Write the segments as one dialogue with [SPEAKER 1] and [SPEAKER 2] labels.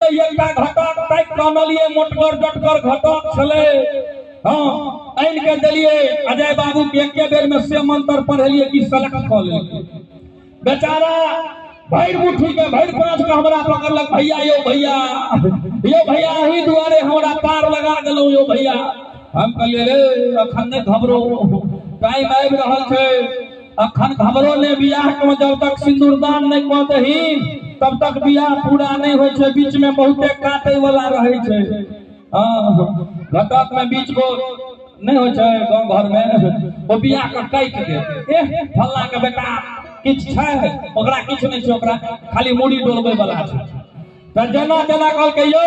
[SPEAKER 1] एकटा घटक ताकि कानलिए मोटगर जटगर घटक छले। हाँ आन के दिलिए अजय बाबू के एके बेर में से मंत्र पढ़ेलिए कि सेलेक्ट कऽ लेलिए। बेचारा भैर मुट्ठी के भैर प्रांत के हमरा पकड़लक, भैया यो भैया अही दुआरे हमरा पार लगा देलौ यो भैया। हम कहलिए रे अखन नहीं घबरो, टाइम आबि रहल छै, अखन घबरो ने बियाह के जब तक सिंदूरदान नहीं कऽ दही तब तक बियाह पूरा नहीं होइ छै, बीच में बहुते काटे वाला रहे छै। घटक में बीच को नहीं होइ छै, गांव घर में वो बियाह के काट दे, फल्ला के बेटा किछ छै ओकरा किछ नहीं छै, ओकरा खाली मुड़ी डोलबे वाला छै। त जना जना कहल के यो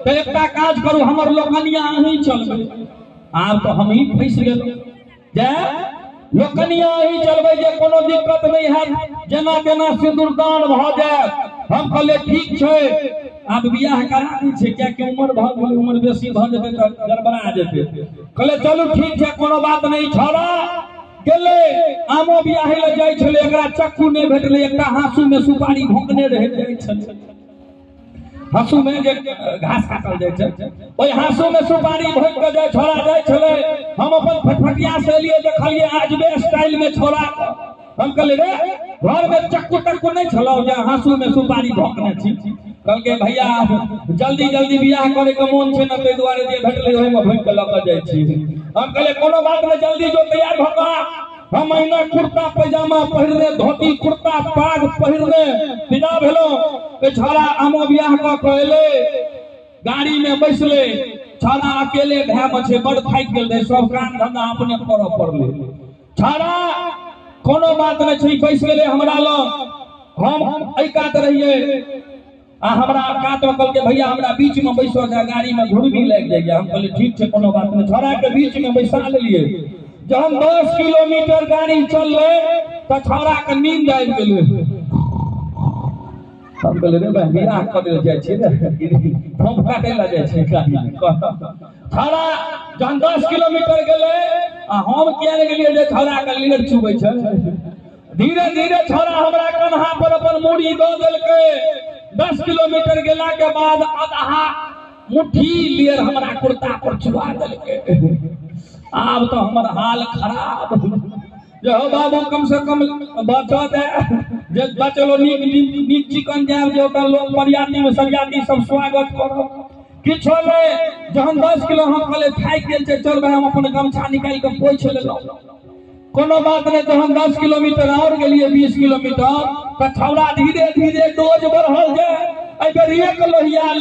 [SPEAKER 1] त एकटा काज करू हमर लोकनिया अहीं चलबे। आब तो हम ही फंस गेलौ, जे लोकनिया अहीं चलबे जे कोनो दिक्कत नहीं है, जना जना सिंदूरदान भ जाए। हम कहले ठीक छै, आब बियाह करा दी छै, क्या कि उम्र भ गेलै, उम्र बेसी भ जेतै त गड़बड़ा जेतै। कहले चलू ठीक छै कोनो बात नहीं, छोड़ा गेले आमो बियाह ले जाय छले, एकरा चक्कू नहीं भेटले, एकटा हाँसू में सुपारी भोंकने रह जाय छले। हाँसू में जे घास काटल जाय छै ओय हाँसू में सुपारी भोंक के जाय छोड़ा जाय छले। हम अपन फटफटिया से लिए देखलिए आजबे स्टाइल में छोड़ा। हम कहले रे घर में चक्कू टक्कू नहीं छलो जे हाँसू में सुपारी भोंकने छी। कहल के भैया जल्दी जल्दी बियाह करे के मन छै न, तै दुआरे जे भेटले ओहि में भोंक के ल के जाय छी। हम कहले कोनो बात नहीं, जल्दी जो तैयार भ जा। हम अहिना कुर्ता पैजामा पहिरने, धोती कुर्ता पाग पहिरने विदा भेलो। छोड़ा आमो बियाह क एले, गाड़ी में बैसले, छोड़ा अकेले भए में छै, बड़ थाकि गेल रहे, सब काम धंधा अपने करऽ पड़ले। छोड़ा कोनो बात नहीं छै, बैस गेले हमरा लग। हम एहि कात रहिए आ हमरा कात में कहल के भैया हमरा बीच में बैसो, गाड़ी में घुर्मी लग जाइए। हम कहले ठीक छै कोनो बात नहीं, छोड़ा के बीच में बैसा लेलिए। जब 10 किलोमीटर गाड़ी चलले तो छोड़ा के नींद आबि गेले। हम कहले रे भाई बियाह करे जाय छै रे, हम काटे ला जाय छै गाड़ी में। छोड़ा जब 10 किलोमीटर गेले आ हम किया ने गेलिए जे छोड़ा के लीड चुबै छै। धीरे धीरे छोड़ा हमरा कन्हा पर अपन मुड़ी दऽ देलकै। 10 किलोमीटर गेला के बाद आधा मुट्ठी लियर हमरा कुर्ता पर छुआ देलकै। आब तो हमर हाल खराब, जो बाबू कम से कम बचा दे, जे बचलो नीक चिकन जाए जे ओकर लोग बरियाती में सरियाती सब स्वागत करो। किछो ले जहन 10 किलो हम कहले थाकि गेल छै, चल भाई हम अपन गमछा निकाल के पोछ लेलौ। कोनो बात नहीं, जहन 10 किलोमीटर और गेलिए 20 किलोमीटर तो छौड़ा धीरे धीरे डोज बढ़ल जाए। एहि बेर एक लोहिया